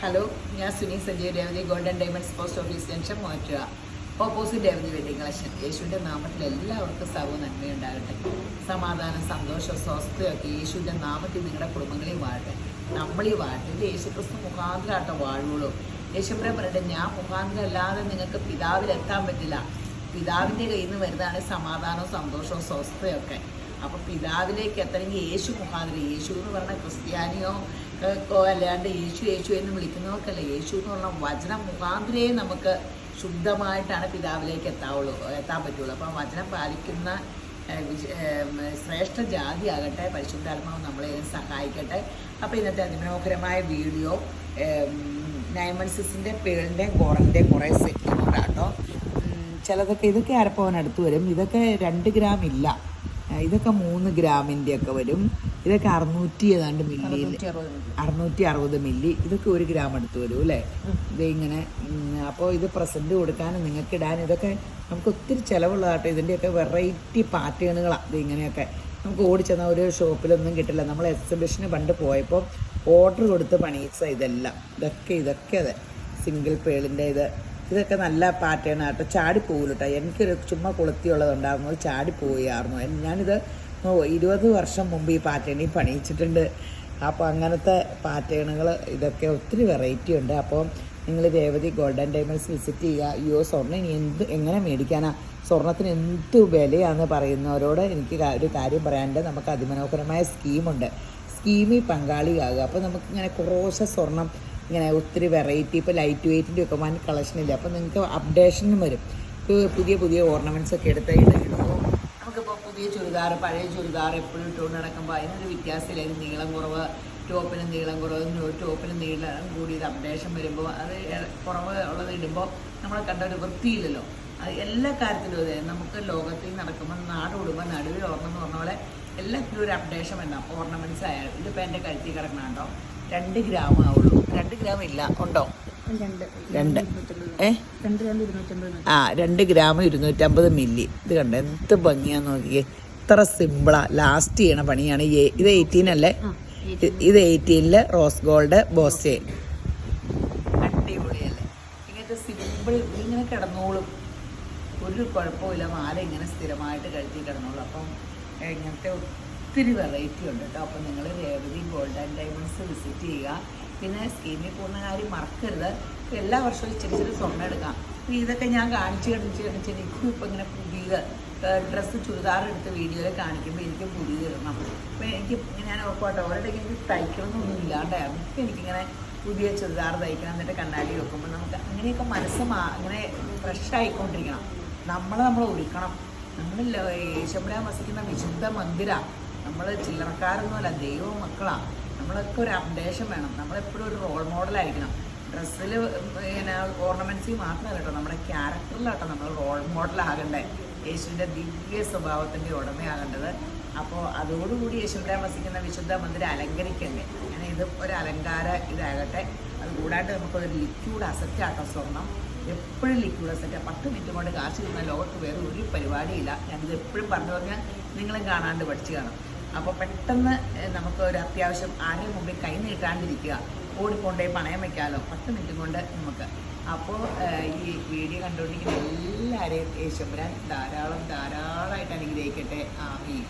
Hello, ഞാൻ Suni Sanjay Revathi, golden diamonds post office junction Muvattupuzha, opposite Revathi wedding collection. യേശുവിൻ്റെ നാമത്തിൽ എല്ലാവർക്കും സർവ്വ നന്മയുണ്ടാകട്ടെ. സമാധാനം, സന്തോഷം, സ്വസ്ഥയൊക്കെ യേശുവിൻ്റെ നാമത്തിൽ നിങ്ങളുടെ കുടുംബങ്ങളിൽ വാഴട്ടെ. നമ്മളീ വാഴട്ടെ. ഇത് യേശുക്രിസ്തു മുഖാന്തരാട്ടോ വാഴുള്ളൂ. യേശുപ്രേ പറയട്ടെ, ഞാൻ മുഖാന്തരം അല്ലാതെ നിങ്ങൾക്ക് പിതാവിലെത്താൻ പറ്റില്ല. പിതാവിൻ്റെ കയ്യിൽ നിന്ന് വരുന്നതാണ് സമാധാനവും സന്തോഷവും സ്വസ്ഥയൊക്കെ. അപ്പോൾ പിതാവിലേക്ക് എത്തണമെങ്കിൽ യേശു മുഖാന്തരം. യേശു എന്ന് പറഞ്ഞാൽ ക്രിസ്ത്യാനിയോ അല്ലാണ്ട് യേശു എന്ന് വിളിക്കുന്നവർക്കല്ല. യേശു എന്ന് പറഞ്ഞാൽ വചനം മുഖാന്തരേ നമുക്ക് ശുദ്ധമായിട്ടാണ് പിതാവിലേക്ക് എത്താൻ പറ്റുള്ളൂ. അപ്പം വചനം പാലിക്കുന്ന ശ്രേഷ്ഠ ജാതിയാകട്ടെ. പരിശുദ്ധാത്മാവ് നമ്മളെ സഹായിക്കട്ടെ. അപ്പോൾ ഇന്നത്തെ അതിമനോഹരമായ വീഡിയോ 9 months പേളിൻ്റെയും കോറലിൻ്റെയും കുറേ സെറ്റുണ്ടാട്ടോ. ചിലതൊക്കെ ഇതൊക്കെ അരപ്പവനടുത്ത് വരും. ഇതൊക്കെ 2 ഗ്രാം ഇല്ല. ഇതൊക്കെ 3 ഗ്രാമിൻ്റെയൊക്കെ വരും. ഇതൊക്കെ 600 ഏതാണ്ട് മില്ലിയിൽ 660 മില്ലി. ഇതൊക്കെ 1 ഗ്രാം അടുത്ത് വരും അല്ലേ. ഇത് ഇങ്ങനെ. അപ്പോൾ ഇത് പ്രസൻറ്റ് കൊടുക്കാനും നിങ്ങൾക്ക് ഇടാനും ഇതൊക്കെ നമുക്ക് ഒത്തിരി ചിലവുള്ളതാട്ടോ. ഇതിൻ്റെയൊക്കെ വെറൈറ്റി പാറ്റേണുകളാണ്. ഇത് ഇങ്ങനെയൊക്കെ നമുക്ക് ഓടിച്ചെന്നാൽ ഒരു ഷോപ്പിലൊന്നും കിട്ടില്ല. നമ്മൾ എക്സിബിഷന് പണ്ട് പോയപ്പോൾ ഓർഡർ കൊടുത്ത് പണിയിച്ച ഇതെല്ലാം ഇതൊക്കെ അതെ സിംഗിൾ പേളിൻ്റെ ഇതൊക്കെ നല്ല പാറ്റേൺ ആട്ടോ. ചാടിപ്പോകില്ല കേട്ടോ. എനിക്കൊരു ചുമ്മാ കൊളുത്തിയുള്ളതുണ്ടായിരുന്നു, അത് ചാടിപ്പോയായിരുന്നു. ഞാനിത് 20 വർഷം മുമ്പ് ഈ പാറ്റേണിൽ പണിയിച്ചിട്ടുണ്ട്. അപ്പോൾ അങ്ങനത്തെ പാറ്റേണുകൾ ഇതൊക്കെ ഒത്തിരി വെറൈറ്റി ഉണ്ട്. അപ്പോൾ നിങ്ങൾ രേവതി ഗോൾഡൻ ഡയമണ്ട്സ് വിസിറ്റ് ചെയ്യുക. സ്വർണ്ണം ഇനി എങ്ങനെ മേടിക്കാനാ, സ്വർണത്തിന് എന്ത് വിലയാണെന്ന് പറയുന്നവരോട് എനിക്ക് ഒരു കാര്യം പറയാനുണ്ട്. നമുക്ക് അതിമനോഹരമായ സ്കീമുണ്ട്. സ്കീമിൽ പങ്കാളിയാകുക. അപ്പോൾ നമുക്കിങ്ങനെ കുറേശ്ശെ സ്വർണം ഇങ്ങനെ ഒത്തിരി വെറൈറ്റി, ഇപ്പോൾ ലൈറ്റ് വെയ്റ്റിൻ്റെ ഒക്കെ വൻ കളക്ഷനില്ല. അപ്പോൾ നിങ്ങൾക്ക് അപ്ഡേഷനും വരും. ഇപ്പോൾ പുതിയ ഓർണമെൻറ്റ്സ് ഒക്കെ ഇടുമ്പോൾ നമുക്കിപ്പോൾ പുതിയ ചുരിദാർ, പഴയ ചുരിദാർ എപ്പോഴും ഇട്ടുകൊണ്ട് നടക്കുമ്പോൾ അതിനൊരു വ്യത്യാസമില്ല. നീളം കുറവ്, ടോപ്പിന് നീളം കുറവ്, ടോപ്പിന് നീളം കൂടിയത് അപ്ഡേഷൻ വരുമ്പോൾ അത് കുറവ് ഉള്ളത് ഇടുമ്പോൾ നമ്മളെ കണ്ട ഒരു വൃത്തിയില്ലല്ലോ. അത് എല്ലാ കാര്യത്തിലും അതെ. നമുക്ക് ലോകത്തിൽ നടക്കുമ്പോൾ നാട് ഓടുമ്പോൾ നടുവിൽ ഓർണം എന്ന് പറഞ്ഞ പോലെ എല്ലാത്തിനും ഒരു അപ്ഡേഷൻ വേണം. ഓർണമെൻറ്റ്സ് ആയാലും. ഇതിപ്പോൾ എൻ്റെ കഴുത്തിൽ കിടക്കണുണ്ടോ 2 ഗ്രാം ആവുള്ളൂ. 2 ഗ്രാം ഇല്ല, ഉണ്ടോ? 2 2 ഗ്രാം 250 മില്ലി. ഇത് കണ്ടോ എന്ത് ഭംഗിയാന്ന് നോക്കിയേ. ഇത്ര സിമ്പിളാ, ലാസ്റ്റ് ചെയ്യണ പണിയാണ്. ഇത് 18 അല്ലേ? ഇത് 18 റോസ് ഗോൾഡ് ബോസ്റ്റേ. അടിപൊളിയല്ലേ? ഇങ്ങനത്തെ സിമ്പിൾ ഇങ്ങനെ കിടന്നോളും, ഒരു കുഴപ്പമില്ല. മാല ഇങ്ങനെ സ്ഥിരമായിട്ട് കഴുത്തി കിടന്നോളും. അപ്പം ഇങ്ങനത്തെ ഒത്തിരി വെറൈറ്റി ഉണ്ട് കേട്ടോ. അപ്പോൾ നിങ്ങൾ രേവതി ഗോൾഡൻ ഡയമണ്ട്സ് വിസിറ്റ് ചെയ്യുക. പിന്നെ സ്കീമിൽ പോകുന്ന കാര്യം മറക്കരുത്. എല്ലാ വർഷവും ചെറിയ സ്വർണ്ണം എടുക്കാം. അപ്പോൾ ഇതൊക്കെ ഞാൻ കാണിച്ച് എനിക്കും ഇപ്പോൾ ഇങ്ങനെ പുതിയ ഡ്രസ്സ് ചുരിദാർ എടുത്ത് വീഡിയോയിൽ കാണിക്കുമ്പോൾ എനിക്ക് പുതിയത് ഇടണം. അപ്പോൾ എനിക്ക് ഞാൻ ഉറപ്പായിട്ട് ഓരോടേക്ക് എനിക്ക് തയ്ക്കണമെന്നൊന്നും ഇല്ലാണ്ടായിരുന്നു. ഇപ്പോൾ എനിക്കിങ്ങനെ പുതിയ ചുരിദാർ തയ്ക്കണം. എന്നിട്ട് കണ്ണാടി വെക്കുമ്പോൾ നമുക്ക് അങ്ങനെയൊക്കെ മനസ്സ് അങ്ങനെ ഫ്രഷ് ആയിക്കൊണ്ടിരിക്കണം. നമ്മൾ ഒരുക്കണം. നമ്മൾ യേശുവിനെ വസിക്കുന്ന വിശുദ്ധ മന്ദിരമാണ്. നമ്മൾ ചില്ലറക്കാരൊന്നുമല്ല, ദൈവ മക്കളാണ്. നമ്മളൊക്കെ ഒരു അപ്ഡേഷൻ വേണം. നമ്മളെപ്പോഴും ഒരു റോൾ മോഡലായിരിക്കണം. ഡ്രസ്സിൽ പിന്നെ ഓർണമെൻറ്റ്സിൽ മാത്രമല്ല കേട്ടോ, നമ്മുടെ ക്യാരക്ടറിലാട്ടോ നമ്മൾ റോൾ മോഡലാകണ്ടേ. യേശുവിൻ്റെ ദിവ്യ സ്വഭാവത്തിൻ്റെ ഉടമയാകേണ്ടത്. അപ്പോൾ അതോടുകൂടി യേശുവിനെ വസിക്കുന്ന വിശുദ്ധ മന്ദിരം അലങ്കരിക്കണ്ടേ. അങ്ങനെ ഇത് ഒരു അലങ്കാര ഇതാകട്ടെ. അതുകൂടാണ്ട് നമുക്കൊരു ലിക്വിഡ് അസറ്റാട്ടോ സ്വർണം. എപ്പോഴും ലിക്വിഡ് അസറ്റ്. 10 മിനിറ്റ് കൊണ്ട് കാശ് കിട്ടുന്ന ലോകത്ത് വേറെ ഒരു പരിപാടിയില്ല. ഞാനിത് എപ്പോഴും പറഞ്ഞാൽ നിങ്ങളും കാണാണ്ട് പഠിച്ചു കാണും. അപ്പോൾ പെട്ടെന്ന് നമുക്ക് ഒരു അത്യാവശ്യം ആരെയും മുമ്പിൽ കൈ നീട്ടാണ്ടിരിക്കുക. ഓടിക്കൊണ്ടേ പണയം വയ്ക്കാമല്ലോ 10 മിനിറ്റ് കൊണ്ട് നമുക്ക്. അപ്പോൾ ഈ വീഡിയോ കണ്ടുകൊണ്ടിരിക്കുന്ന എല്ലാവരെയും യേശുമ്പരാൻ ധാരാളമായിട്ട് അനുഗ്രഹിക്കട്ടെ. ആമീൻ.